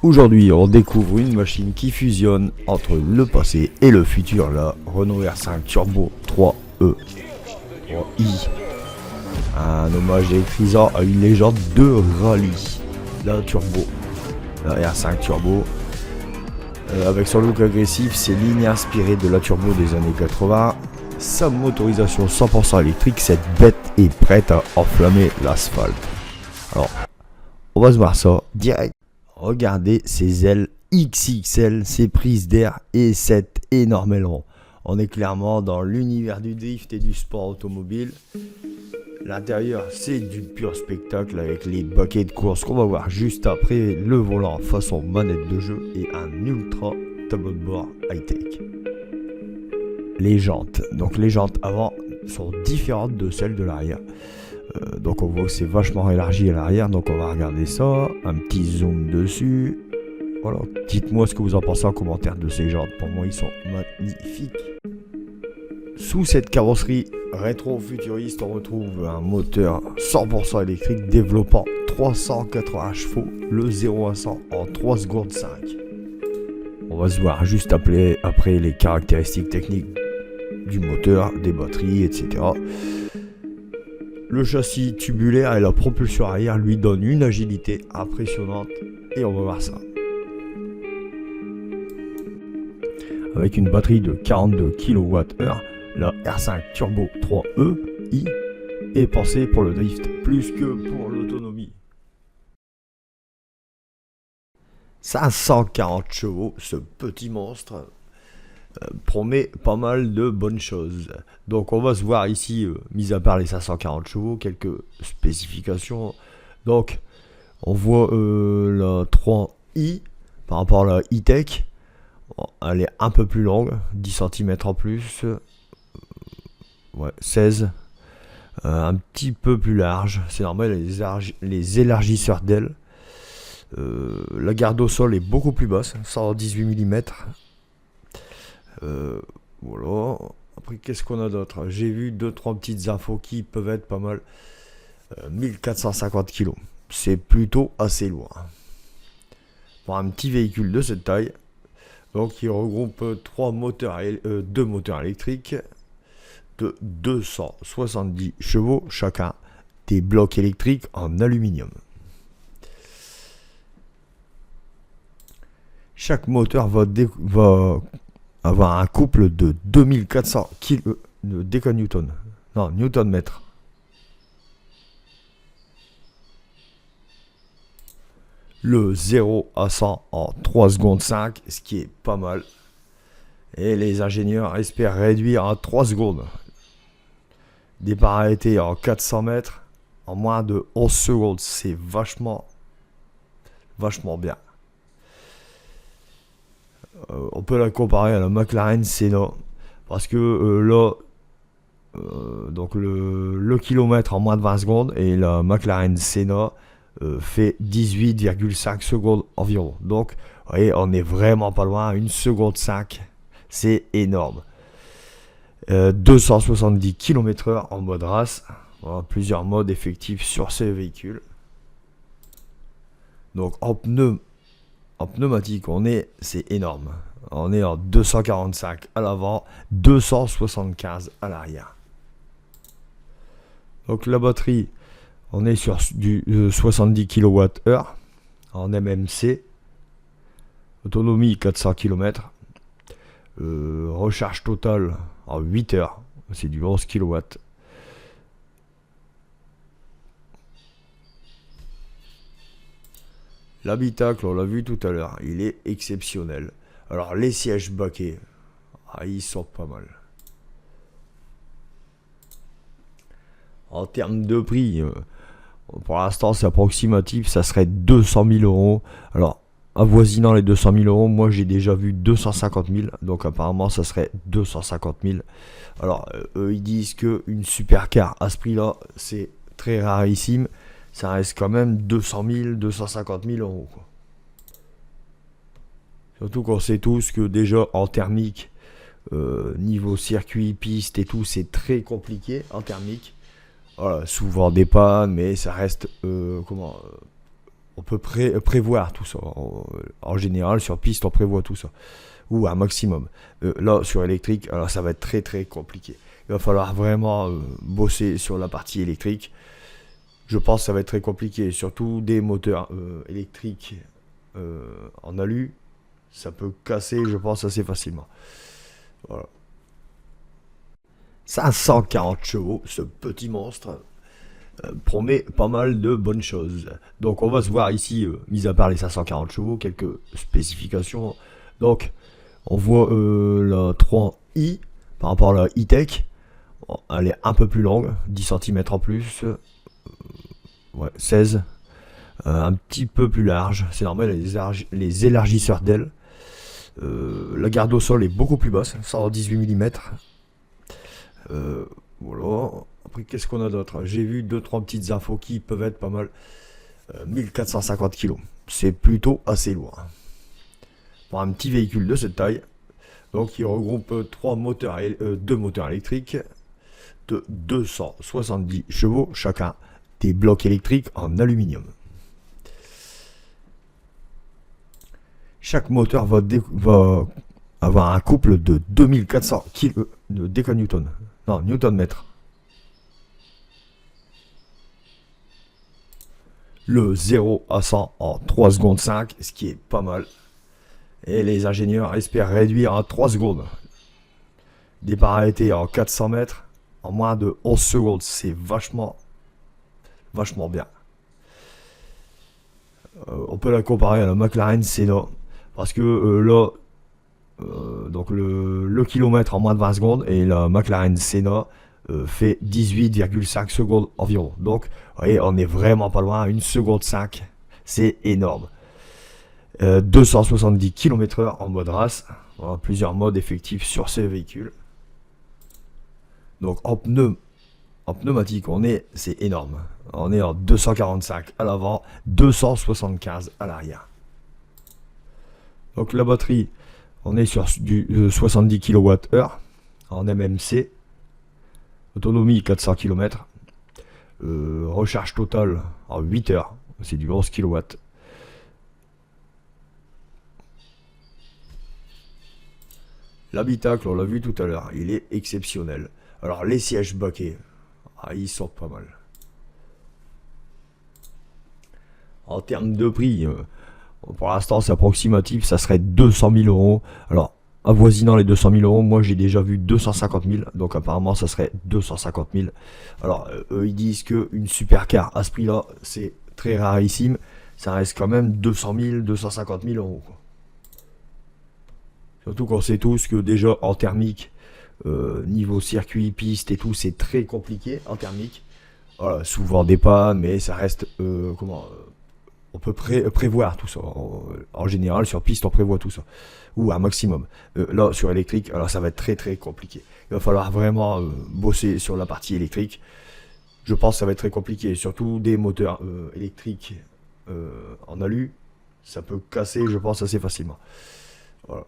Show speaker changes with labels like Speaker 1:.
Speaker 1: Aujourd'hui, on découvre une machine qui fusionne entre le passé et le futur, la Renault R5 Turbo 3E, 3i. Un hommage électrisant à une légende de rallye, la Turbo, la R5 Turbo. Avec son look agressif, ses lignes inspirées de la Turbo des années 80, sa motorisation 100% électrique, cette bête est prête à enflammer l'asphalte. Alors, on va se voir ça direct. Regardez ces ailes XXL, ces prises d'air et cet énorme aileron. On est clairement dans l'univers du drift et du sport automobile. L'intérieur, c'est du pur spectacle avec les baquets de course qu'on va voir juste après, le volant façon manette de jeu et un ultra tableau de bord high-tech. Les jantes. Donc les jantes avant sont différentes de celles de l'arrière. Donc on voit que c'est vachement élargi à l'arrière, donc on va regarder ça, un petit zoom dessus. Voilà, dites-moi ce que vous en pensez en commentaire de ces jantes, pour moi ils sont magnifiques. Sous cette carrosserie rétro-futuriste, on retrouve un moteur 100% électrique développant 380 chevaux, le 0 à 100 en 3 secondes 5. On va se voir juste après les caractéristiques techniques du moteur, des batteries, etc. Le châssis tubulaire et la propulsion arrière lui donnent une agilité impressionnante et on va voir ça. Avec une batterie de 42 kWh, la R5 Turbo 3e est pensée pour le drift plus que pour l'autonomie. 540 chevaux, ce petit monstre promet pas mal de bonnes choses. Donc on va se voir ici, mis à part les 540 chevaux, quelques spécifications. Donc on voit la 3i par rapport à la e-tech. Elle est un peu plus longue, 10 cm en plus. Ouais, 16. Un petit peu plus large. C'est normal, les élargisseurs d'ailes. La garde au sol est beaucoup plus basse, 118 mm. Voilà. Après, qu'est-ce qu'on a d'autre? J'ai vu 2-3 petites infos qui peuvent être pas mal. 1450 kg. C'est plutôt assez lourd. Pour un petit véhicule de cette taille. Donc, il regroupe 2 moteurs électriques de 270 chevaux chacun. Des blocs électriques en aluminium. Chaque moteur va avoir un couple de 2400 kg de décanewton. Non, newton-mètre. Le 0 à 100 en 3 secondes 5, ce qui est pas mal. Et les ingénieurs espèrent réduire à 3 secondes. Départ arrêté en 400 mètres en moins de 11 secondes. C'est vachement bien. On peut la comparer à la McLaren Senna parce que là donc le kilomètre en moins de 20 secondes et la McLaren Senna fait 18,5 secondes environ. Donc vous voyez, on est vraiment pas loin, 1 seconde 5, c'est énorme. 270 km/h en mode race. Voilà, plusieurs modes effectifs sur ces véhicules. Donc en pneumatique, c'est énorme. On est en 245 à l'avant, 275 à l'arrière. Donc la batterie, on est sur du 70 kWh en MMC. Autonomie 400 km. Recharge totale en 8 heures. C'est du 11 kW. L'habitacle, on l'a vu tout à l'heure, il est exceptionnel. Alors les sièges baquets, ils sont pas mal. En termes de prix, pour l'instant c'est approximatif, ça serait 200 000 euros. Alors avoisinant les 200 000 euros, moi j'ai déjà vu 250 000, donc apparemment ça serait 250 000. Alors eux ils disent qu'une supercar à ce prix là, c'est très rarissime. Ça reste quand même 200 000, 250 000 euros. Quoi. Surtout qu'on sait tous que déjà en thermique, niveau circuit, piste et tout, c'est très compliqué en thermique. Voilà, souvent des pannes, mais ça reste on peut prévoir tout ça. En général, sur piste, on prévoit tout ça. Ou un maximum. Là, sur électrique, alors ça va être très très compliqué. Il va falloir vraiment bosser sur la partie électrique. Je pense que ça va être très compliqué. Surtout des moteurs électriques en alu. Ça peut casser, je pense, assez facilement. Voilà. 540 chevaux, ce petit monstre promet pas mal de bonnes choses. Donc on va se voir ici, mis à part les 540 chevaux, quelques spécifications. Donc on voit la 3i par rapport à la e-tech. Elle est un peu plus longue, 10 cm en plus. Ouais, 16. Un petit peu plus large, c'est normal, les élargisseurs d'ailes. La garde au sol est beaucoup plus basse, 118 mm. Voilà. Après, qu'est-ce qu'on a d'autre? J'ai vu 2-3 petites infos qui peuvent être pas mal. 1450 kg. C'est plutôt assez lourd. Pour un petit véhicule de cette taille. Donc, il regroupe 2 moteurs électriques de 270 chevaux chacun. Des blocs électriques en aluminium. Chaque moteur va avoir un couple de 2400 kg de décanewton. Non, newton-mètre. Le 0 à 100 en 3 secondes 5, ce qui est pas mal. Et les ingénieurs espèrent réduire à 3 secondes. Départ arrêté en 400 mètres en moins de 11 secondes. C'est vachement bien. On peut la comparer à la McLaren Senna. Parce que là, donc le kilomètre en moins de 20 secondes et la McLaren Senna fait 18,5 secondes environ. Donc, vous voyez, on est vraiment pas loin, 1 seconde 5, c'est énorme. 270 km/h en mode race, voilà, plusieurs modes effectifs sur ces véhicules. Donc en pneumatique, c'est énorme. On est en 245 à l'avant, 275 à l'arrière. Donc la batterie, on est sur du 70 kWh en MMC. Autonomie 400 km. Recharge totale en 8 heures. C'est du 11 kW. L'habitacle, on l'a vu tout à l'heure, il est exceptionnel. Alors les sièges baquets, ils sont pas mal. En termes de prix, pour l'instant c'est approximatif, ça serait 200 000 euros. Alors avoisinant les 200 000 euros, moi j'ai déjà vu 250 000, donc apparemment ça serait 250 000. Alors eux ils disent qu'une supercar à ce prix là c'est très rarissime, ça reste quand même 200 000, 250 000 euros quoi. Surtout qu'on sait tous que déjà en thermique, niveau circuit, piste et tout, c'est très compliqué en thermique. Voilà, souvent des pannes, mais ça reste on peut prévoir tout ça. En général, sur piste, on prévoit tout ça. Ou un maximum. Là, sur électrique, alors ça va être très très compliqué. Il va falloir vraiment bosser sur la partie électrique. Je pense que ça va être très compliqué. Surtout des moteurs électriques en alu. Ça peut casser, je pense, assez facilement. Voilà.